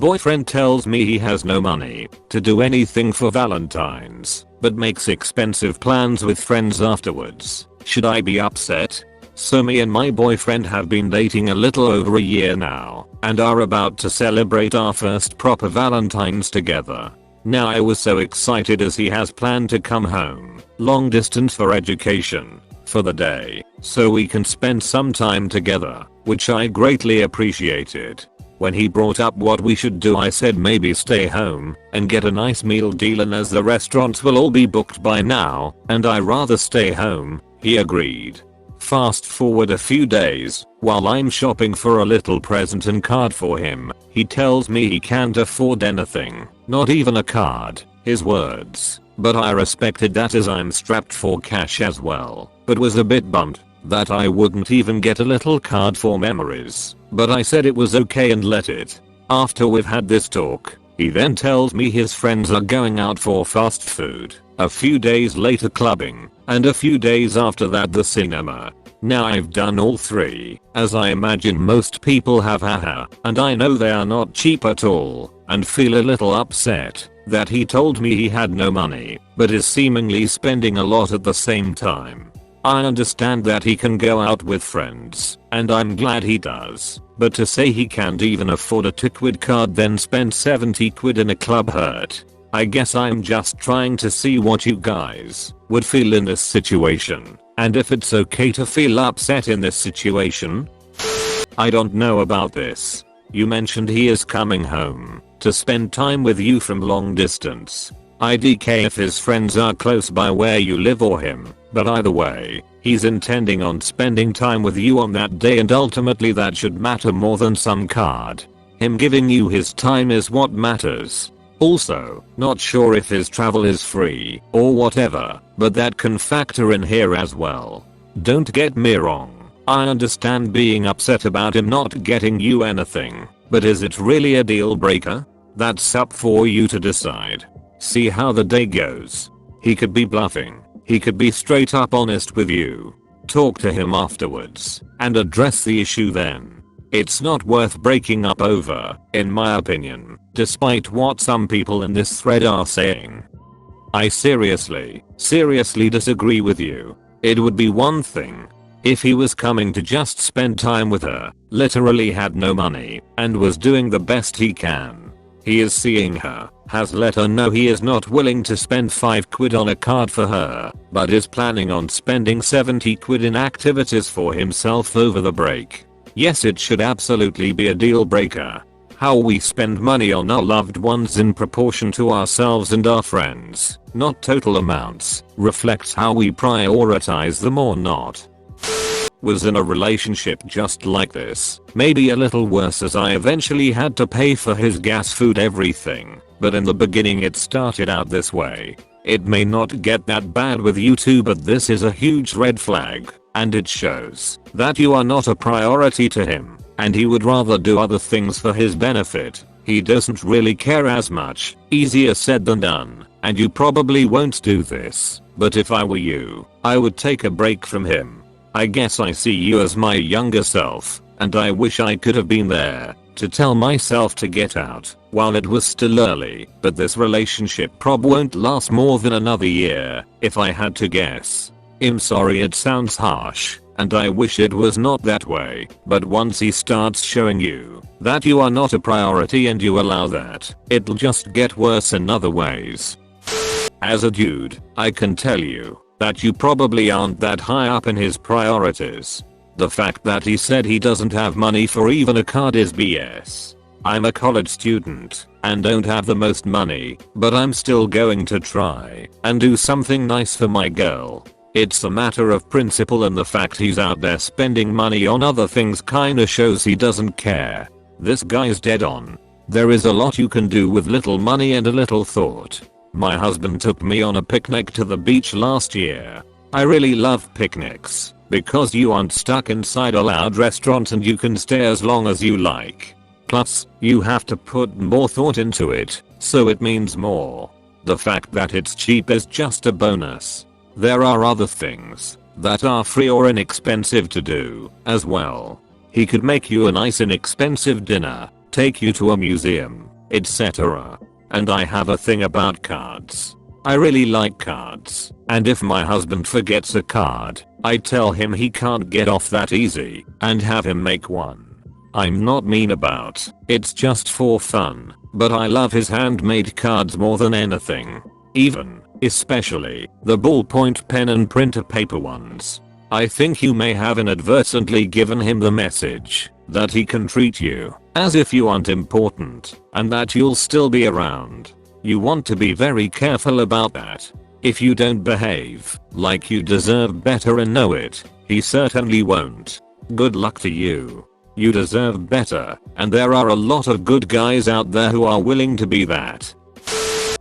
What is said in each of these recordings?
boyfriend tells me he has no money to do anything for Valentine's, but makes expensive plans with friends afterwards. Should I be upset? So me and my boyfriend have been dating a little over a year now and are about to celebrate our first proper Valentine's together. Now I was so excited as he has planned to come home, long distance for education, for the day, so we can spend some time together, which I greatly appreciated. When he brought up what we should do, I said maybe stay home and get a nice meal deal, and as the restaurants will all be booked by now and I rather stay home, he agreed. Fast forward a few days, while I'm shopping for a little present and card for him, he tells me he can't afford anything, not even a card, his words, but I respected that as I'm strapped for cash as well, but was a bit bummed that I wouldn't even get a little card for memories, but I said it was okay and let it. After we've had this talk, he then tells me his friends are going out for fast food, a few days later clubbing, and a few days after that the cinema. Now I've done all three, as I imagine most people have, haha, and I know they are not cheap at all, and feel a little upset that he told me he had no money, but is seemingly spending a lot at the same time. I understand that he can go out with friends, and I'm glad he does, but to say he can't even afford a £2 card then spend 70 quid in a club hurt. I guess I'm just trying to see what you guys would feel in this situation, and if it's okay to feel upset in this situation. I don't know about this. You mentioned he is coming home to spend time with you from long distance. IDK if his friends are close by where you live or him, but either way, he's intending on spending time with you on that day, and ultimately that should matter more than some card. Him giving you his time is what matters. Also, not sure if his travel is free or whatever, but that can factor in here as well. Don't get me wrong, I understand being upset about him not getting you anything, but is it really a deal breaker? That's up for you to decide. See how the day goes. He could be bluffing. He could be straight up honest with you. Talk to him afterwards and address the issue then. It's not worth breaking up over, in my opinion, despite what some people in this thread are saying. I seriously disagree with you. It would be one thing if he was coming to just spend time with her, literally had no money, and was doing the best he can. He is seeing her, has let her know he is not willing to spend 5 quid on a card for her, but is planning on spending 70 quid in activities for himself over the break. Yes, it should absolutely be a deal breaker. How we spend money on our loved ones in proportion to ourselves and our friends, not total amounts, reflects how we prioritize them or not. Was in a relationship just like this, maybe a little worse, as I eventually had to pay for his gas, food, everything, but in the beginning it started out this way. It may not get that bad with you too, but this is a huge red flag, and it shows that you are not a priority to him, and he would rather do other things for his benefit. He doesn't really care as much. Easier said than done, and you probably won't do this, but if I were you, I would take a break from him. I guess I see you as my younger self, and I wish I could have been there to tell myself to get out while it was still early, but this relationship won't last more than another year, if I had to guess. I'm sorry it sounds harsh, and I wish it was not that way, but once he starts showing you that you are not a priority and you allow that, it'll just get worse in other ways. As a dude, I can tell you that you probably aren't that high up in his priorities. The fact that he said he doesn't have money for even a card is BS. I'm a college student and don't have the most money, but I'm still going to try and do something nice for my girl. It's a matter of principle, and the fact he's out there spending money on other things kinda shows he doesn't care. This guy's dead on. There is a lot you can do with little money and a little thought. My husband took me on a picnic to the beach last year. I really love picnics because you aren't stuck inside a loud restaurant and you can stay as long as you like. Plus, you have to put more thought into it, so it means more. The fact that it's cheap is just a bonus. There are other things that are free or inexpensive to do as well. He could make you a nice inexpensive dinner, take you to a museum, etc. And I have a thing about cards. I really like cards, and if my husband forgets a card, I tell him he can't get off that easy and have him make one. I'm not mean about, it's just for fun, but I love his handmade cards more than anything. Especially, the ballpoint pen and printer paper ones. I think you may have inadvertently given him the message that he can treat you as if you aren't important and that you'll still be around. You want to be very careful about that. If you don't behave like you deserve better and know it, he certainly won't. Good luck to you. You deserve better, and there are a lot of good guys out there who are willing to be that.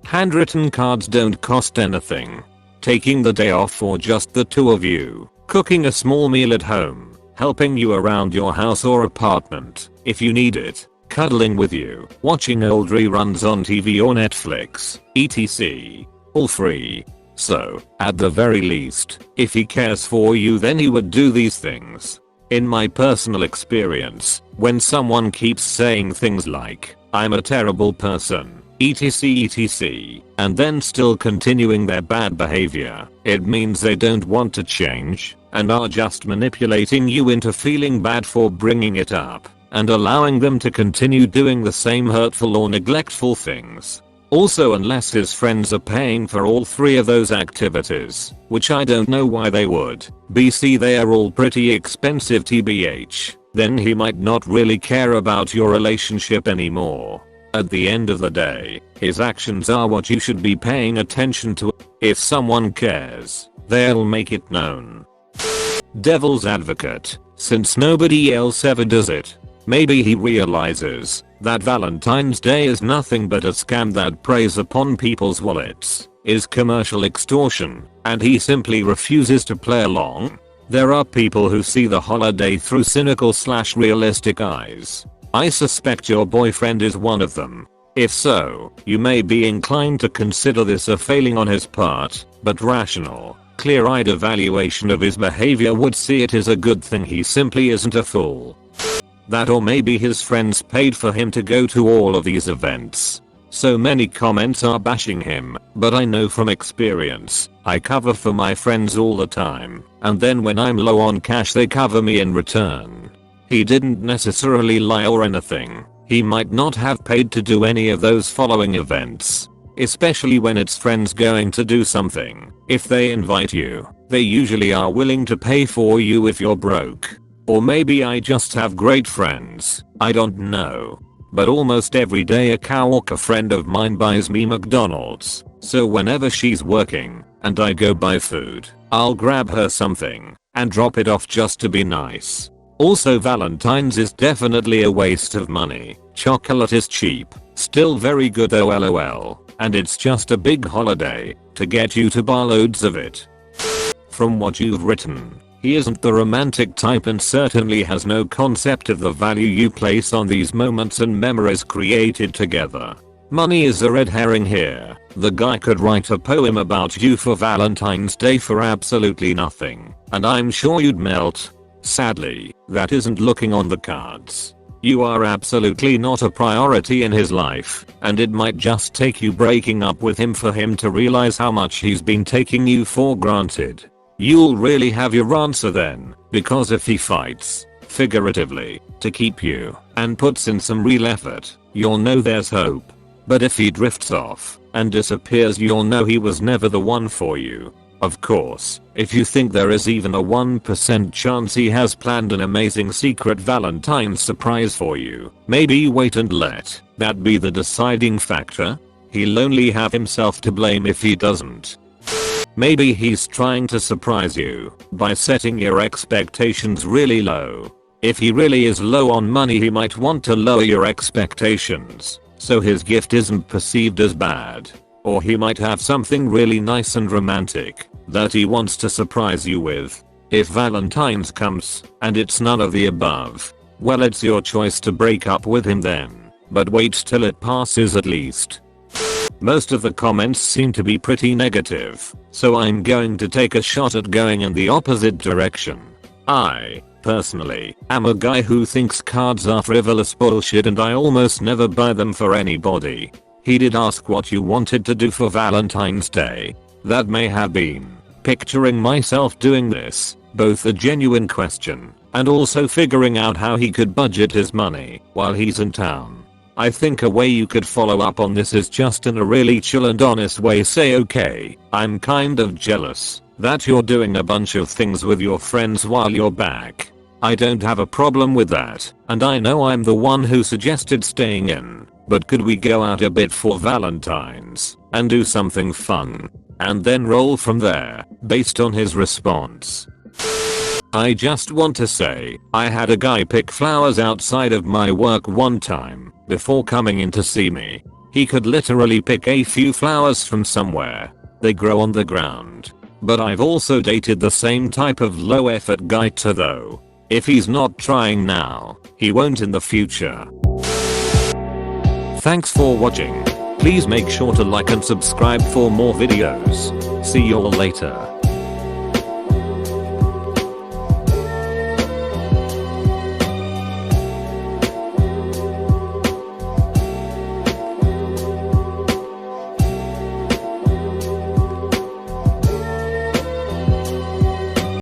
Handwritten cards don't cost anything. Taking the day off for just the two of you, cooking a small meal at home, helping you around your house or apartment if you need it, cuddling with you, watching old reruns on TV or Netflix, etc. All free. So, at the very least, if he cares for you then he would do these things. In my personal experience, when someone keeps saying things like, "I'm a terrible person," etc., and then still continuing their bad behavior, it means they don't want to change and are just manipulating you into feeling bad for bringing it up and allowing them to continue doing the same hurtful or neglectful things. Also, unless his friends are paying for all three of those activities, which I don't know why they would, BC they are all pretty expensive tbh, then he might not really care about your relationship anymore. At the end of the day, his actions are what you should be paying attention to. If someone cares, they'll make it known. Devil's advocate, since nobody else ever does it, maybe he realizes that Valentine's Day is nothing but a scam that preys upon people's wallets, is commercial extortion, and he simply refuses to play along. There are people who see the holiday through cynical/realistic eyes. I suspect your boyfriend is one of them. If so, you may be inclined to consider this a failing on his part, but rational, clear-eyed evaluation of his behavior would see it as a good thing he simply isn't a fool. That or maybe his friends paid for him to go to all of these events. So many comments are bashing him, but I know from experience, I cover for my friends all the time, and then when I'm low on cash they cover me in return. He didn't necessarily lie or anything. He might not have paid to do any of those following events. Especially when it's friends going to do something. If they invite you, they usually are willing to pay for you if you're broke. Or maybe I just have great friends, I don't know. But almost every day a coworker friend of mine buys me McDonald's, so whenever she's working, and I go buy food, I'll grab her something, and drop it off just to be nice. Also, Valentine's is definitely a waste of money. Chocolate is cheap, still very good though lol, and it's just a big holiday to get you to buy loads of it. From what you've written, he isn't the romantic type and certainly has no concept of the value you place on these moments and memories created together. Money is a red herring here. The guy could write a poem about you for Valentine's Day for absolutely nothing, and I'm sure you'd melt. Sadly, that isn't looking on the cards. You are absolutely not a priority in his life, and it might just take you breaking up with him for him to realize how much he's been taking you for granted. You'll really have your answer then, because if he fights, figuratively, to keep you, and puts in some real effort, you'll know there's hope. But if he drifts off, and disappears, you'll know he was never the one for you. Of course, if you think there is even a 1% chance he has planned an amazing secret Valentine's surprise for you, maybe wait and let that be the deciding factor. He'll only have himself to blame if he doesn't. Maybe he's trying to surprise you by setting your expectations really low. If he really is low on money, he might want to lower your expectations so his gift isn't perceived as bad. Or he might have something really nice and romantic that he wants to surprise you with. If Valentine's comes and it's none of the above, well, it's your choice to break up with him then, but wait till it passes at least. Most of the comments seem to be pretty negative, so I'm going to take a shot at going in the opposite direction. I Personally, I'm a guy who thinks cards are frivolous bullshit and I almost never buy them for anybody. He did ask what you wanted to do for Valentine's Day. That may have been picturing myself doing this, both a genuine question and also figuring out how he could budget his money while he's in town. I think a way you could follow up on this is just in a really chill and honest way say, okay, I'm kind of jealous that you're doing a bunch of things with your friends while you're back. I don't have a problem with that, and I know I'm the one who suggested staying in, but could we go out a bit for Valentine's and do something fun? And then roll from there, based on his response. I just want to say, I had a guy pick flowers outside of my work one time, before coming in to see me. He could literally pick a few flowers from somewhere. They grow on the ground. But I've also dated the same type of low effort guy too though. If he's not trying now, he won't in the future. Thanks for watching. Please make sure to like and subscribe for more videos. See you all later.